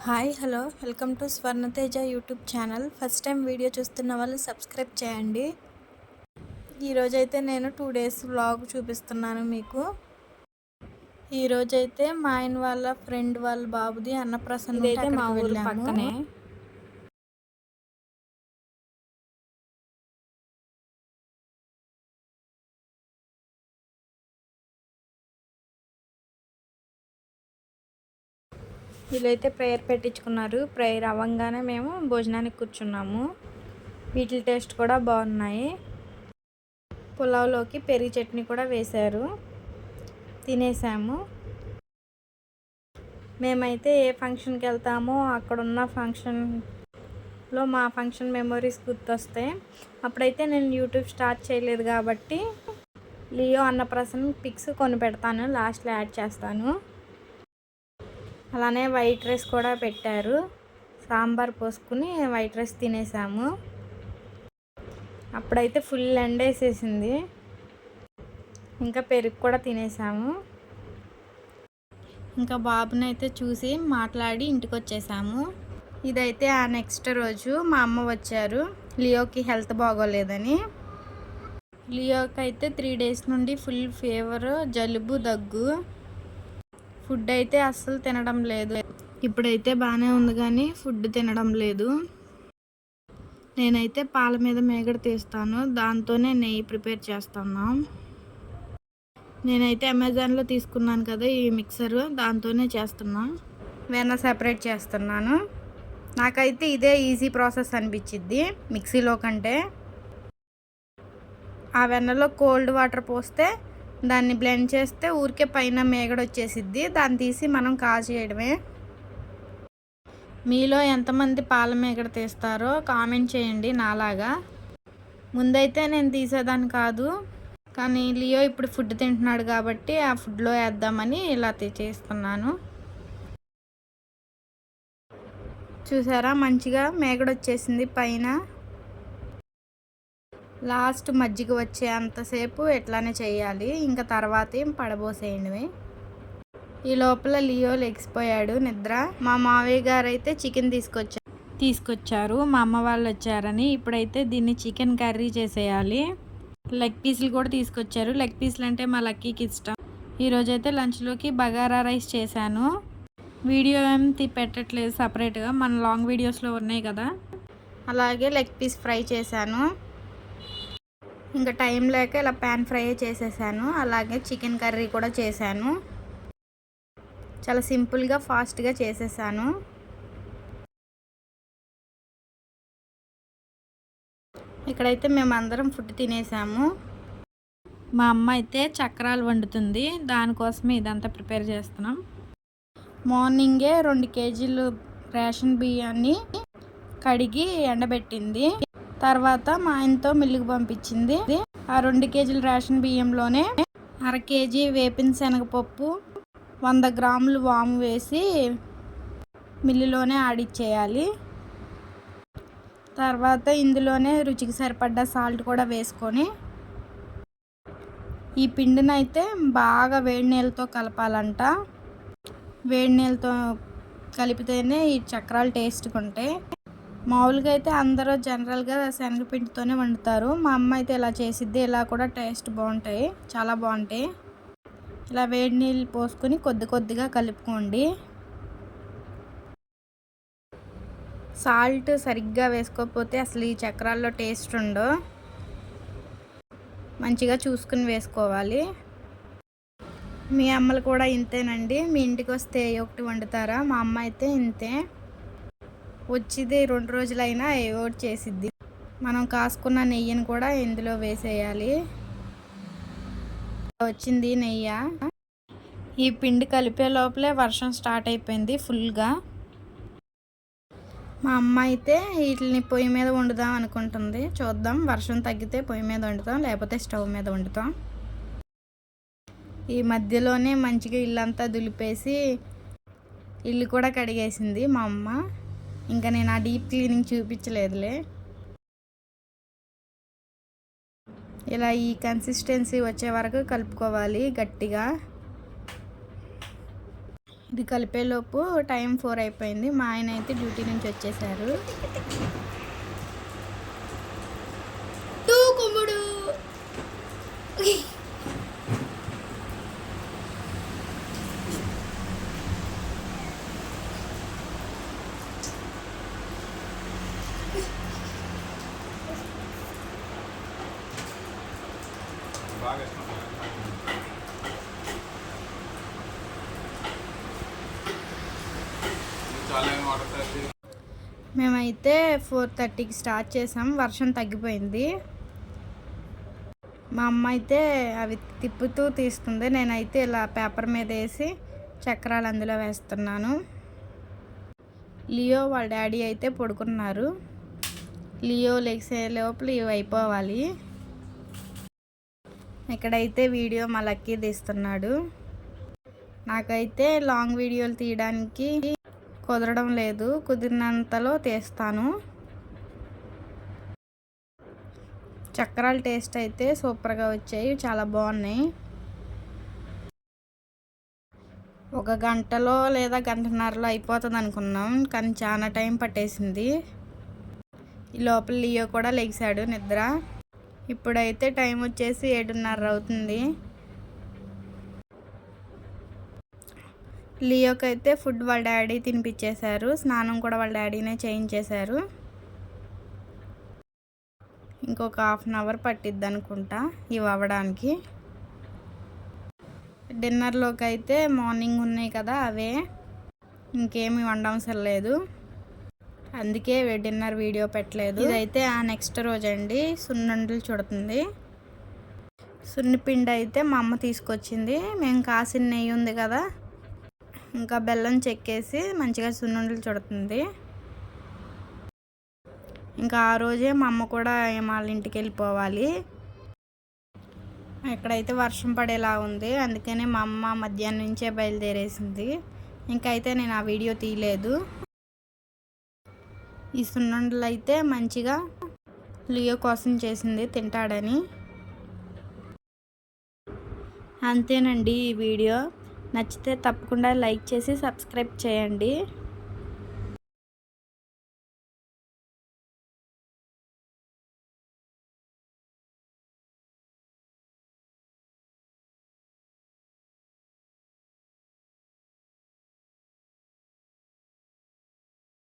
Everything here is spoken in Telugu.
Hi hello welcome to Swarnateja YouTube channel. First time video చూస్తున్న వాళ్ళు సబ్స్క్రైబ్ చేయండి. ఈరోజైతే నేను 2 డేస్ వ్లాగ్ చూపిస్తున్నాను మీకు. ఈరోజైతే మా ఆయన వాళ్ళ ఫ్రెండ్ వాళ్ళ బాబుది అన్నప్రాసన్న ఉంటే ఇదైతే మా అక్కడికి ఊరు వెళ్ళాము. పక్కనే. వీళ్ళైతే ప్రేయర్ పెట్టించుకున్నారు. ప్రేయర్ అవ్వగానే మేము భోజనానికి కూర్చున్నాము. వీటి టేస్ట్ కూడా బాగున్నాయి. పులావ్లోకి పెరుగు చట్నీ కూడా వేశారు. తినేసాము. మేమైతే ఏ ఫంక్షన్కి వెళ్తామో అక్కడున్న ఫంక్షన్లో మా ఫంక్షన్ మెమొరీస్ గుర్తొస్తాయి. అప్పుడైతే నేను యూట్యూబ్ స్టార్ట్ చేయలేదు కాబట్టి లియో అన్నప్రాసన్న పిక్స్ కొని పెడతాను, లాస్ట్లో యాడ్ చేస్తాను. అలానే వైట్ రైస్ కూడా పెట్టారు. సాంబార్ పోసుకుని వైట్ రైస్ తినేసాము. అప్పుడైతే ఫుల్ ఎండ వేసేసింది. ఇంకా పెరుగు కూడా తినేసాము. ఇంకా బాబుని అయితే చూసి మాట్లాడి ఇంటికి వచ్చేసాము. ఇదైతే ఆ నెక్స్ట్ రోజు మా అమ్మ వచ్చారు. లియోకి హెల్త్ బాగోలేదని. లియోకి అయితే 3 డేస్ నుండి ఫుల్ ఫీవర్, జలుబు, దగ్గు. ఫుడ్ అయితే అస్సలు తినడం లేదు. ఇప్పుడైతే బాగానే ఉంది కానీ ఫుడ్ తినడం లేదు. నేనైతే పాల మీద మేగడ తీస్తాను, దాంతోనే నెయ్యి ప్రిపేర్ చేస్తాను. నేనైతే అమెజాన్లో తీసుకున్నాను కదా ఈ మిక్సర్, దాంతోనే చేస్తున్నా. వెన్న సెపరేట్ చేస్తున్నాను. నాకైతే ఇదే ఈజీ ప్రాసెస్ అనిపించిద్ది మిక్సీలో కంటే. ఆ వెన్నలో కోల్డ్ వాటర్ పోస్తే దాన్ని బ్లెండ్ చేస్తే ఊరికే పైన మేగడ వచ్చేసిద్ది. దాన్ని తీసి మనం కాచేయడమే. మీలో ఎంతమంది పాల మేగడ తీస్తారో కామెంట్ చేయండి. నాలాగా ముందైతే నేను తీసేదాన్ని కాదు, కానీ లియో ఇప్పుడు ఫుడ్ తింటున్నాడు కాబట్టి ఆ ఫుడ్లో వేద్దామని ఇలా చేస్తున్నాను. చూసారా, మంచిగా మేగడ వచ్చేసింది పైన. లాస్ట్ మజ్జిగ వచ్చే అంతసేపు ఎట్లానే చేయాలి. ఇంకా తర్వాత ఏం పడబోసేయండి. ఈ లోపల లియో లెగిసిపోయాడు నిద్ర. మా మావయ్య గారు అయితే చికెన్ తీసుకొచ్చారు. మా అమ్మ వాళ్ళు వచ్చారని. ఇప్పుడైతే దీన్ని చికెన్ కర్రీ చేసేయాలి. లెగ్ పీసులు కూడా తీసుకొచ్చారు. లెగ్ పీసులు అంటే మా లక్కీకి ఇష్టం. ఈరోజైతే లంచ్లోకి బగారా రైస్ చేశాను. వీడియో ఏం పెట్టట్లేదు సపరేట్గా, మన లాంగ్ వీడియోస్లో ఉన్నాయి కదా. అలాగే లెగ్ పీస్ ఫ్రై చేశాను. ఇంకా టైం లేక ఇలా ప్యాన్ ఫ్రై చేసేసాను. అలాగే చికెన్ కర్రీ కూడా చేశాను. చాలా సింపుల్గా ఫాస్ట్గా చేసేసాను. ఇక్కడైతే మేము అందరం ఫుడ్ తినేసాము. మా అమ్మ అయితే చక్రాలు వండుతుంది, దానికోసమే ఇదంతా ప్రిపేర్ చేస్తున్నాం. మార్నింగే 2 కేజీలు రేషన్ బియ్యాన్ని కడిగి ఎండబెట్టింది. తర్వాత మా ఆయనతో మిల్లుకి పంపించింది. ఆ 2 కేజీల రేషన్ బియ్యంలోనే 1/2 కేజీ వేపిన శనగపప్పు, 100 గ్రాములు వాము వేసి మిల్లులోనే ఆడిచ్చేయాలి. తర్వాత ఇందులోనే రుచికి సరిపడ్డ సాల్ట్ కూడా వేసుకొని ఈ పిండిని అయితే బాగా వేడి నీళ్ళతో కలపాలంట. వేడి నీళ్ళతో కలిపితేనే ఈ చక్రాలు టేస్ట్గా ఉంటాయి. మామూలుగా అయితే అందరూ జనరల్గా శనగపిండితోనే వండుతారు. మా అమ్మ అయితే ఇలా చేసిద్ది. ఇలా కూడా టేస్ట్ బాగుంటాయి, చాలా బాగుంటాయి. ఇలా వేడి నీళ్ళు పోసుకొని కొద్ది కొద్దిగా కలుపుకోండి. సాల్ట్ సరిగ్గా వేసుకోకపోతే అసలు ఈ చక్రాల్లో టేస్ట్ ఉండవు. మంచిగా చూసుకుని వేసుకోవాలి. మీ అమ్మలు కూడా ఇంతేనండి? మీ ఇంటికి వస్తే ఒకటి వండుతారా? మా అమ్మ అయితే ఇంతే. వచ్చింది 2 రోజులైనా ఏవోటి చేసిద్ది. మనం కాసుకున్న నెయ్యిని కూడా ఇందులో వేసేయాలి. వచ్చింది నెయ్యి. ఈ పిండి కలిపే లోపలే వర్షం స్టార్ట్ అయిపోయింది ఫుల్గా. మా అమ్మ అయితే వీటిని పొయ్యి మీద వండుదాం అనుకుంటుంది. చూద్దాం, వర్షం తగ్గితే పొయ్యి మీద వండుతాం, లేకపోతే స్టవ్ మీద వండుతాం. ఈ మధ్యలోనే మంచిగా ఇల్లంతా దులిపేసి ఇల్లు కూడా కడిగేసింది మా అమ్మ. ఇంకా నేను ఆ డీప్ క్లీనింగ్ చూపించలేదులే. ఇలా ఈ కన్సిస్టెన్సీ వచ్చే వరకు కలుపుకోవాలి గట్టిగా. ఇది కలిపేలోపు టైం 4 అయిపోయింది. మా ఆయన అయితే డ్యూటీ నుంచి వచ్చేసారు. కుమ్ముడు మేమైతే 4:30కి స్టార్ట్ చేసాం. వర్షం తగ్గిపోయింది. మా అమ్మ అయితే అవి తిప్పుతూ తీస్తుంది. నేనైతే ఇలా పేపర్ మీద వేసి చక్రాలు అందులో వేస్తున్నాను. లియో వాళ్ళ డాడీ అయితే పడుకున్నారు. లియో లెగ్సే లోపల ఇవి అయిపోవాలి. ఇక్కడైతే వీడియో మా లక్కీ తీస్తున్నాడు. నాకైతే లాంగ్ వీడియోలు తీయడానికి కుదరడం లేదు. కుదిరినంతలో తీస్తాను. చక్రాల టేస్ట్ అయితే సూపర్గా వచ్చాయి. చాలా బాగున్నాయి. 1 గంటలో లేదా గంటన్నరలో అయిపోతుంది అనుకున్నాం, కానీ చాలా టైం పట్టేసింది. ఈ లోపల లియో కూడా లెగిసాడు నిద్ర. ఇప్పుడైతే టైం వచ్చేసి 7:30 అవుతుంది. లియోకి అయితే ఫుడ్ వాళ్ళ డాడీ తినిపించేశారు. స్నానం కూడా వాళ్ళ డాడీనే చేయించేశారు. ఇంకొక 1/2 అవర్ పట్టిద్ది అనుకుంటా ఇవి అవ్వడానికి. డిన్నర్లోకి అయితే మార్నింగ్ ఉన్నాయి కదా, అవే, ఇంకేమి వండవసరం లేదు. అందుకే డిన్నర్ వీడియో పెట్టలేదు. ఇదైతే ఆ నెక్స్ట్ రోజు అండి. సున్నుండలు చుడుతుంది. సున్నిపిండి అయితే మా అమ్మ తీసుకొచ్చింది. మేము కాసిన నెయ్యి ఉంది కదా, ఇంకా బెల్లం చెక్కేసి మంచిగా సున్నుండలు చుడుతుంది. ఇంకా ఆ రోజే మా అమ్మ కూడా వాళ్ళ ఇంటికి వెళ్ళిపోవాలి. ఇక్కడైతే వర్షం పడేలా ఉంది. అందుకనే మా అమ్మ మధ్యాహ్నం నుంచే బయలుదేరేసింది. ఇంకైతే నేను ఆ వీడియో తీయలేదు. ఈ సున్నుండలు అయితే మంచిగా లియో కోసం చేసింది, తింటాడని. అంతేనండి ఈ వీడియో. నచ్చితే తప్పకుండా లైక్ చేసి సబ్స్క్రైబ్ చేయండి.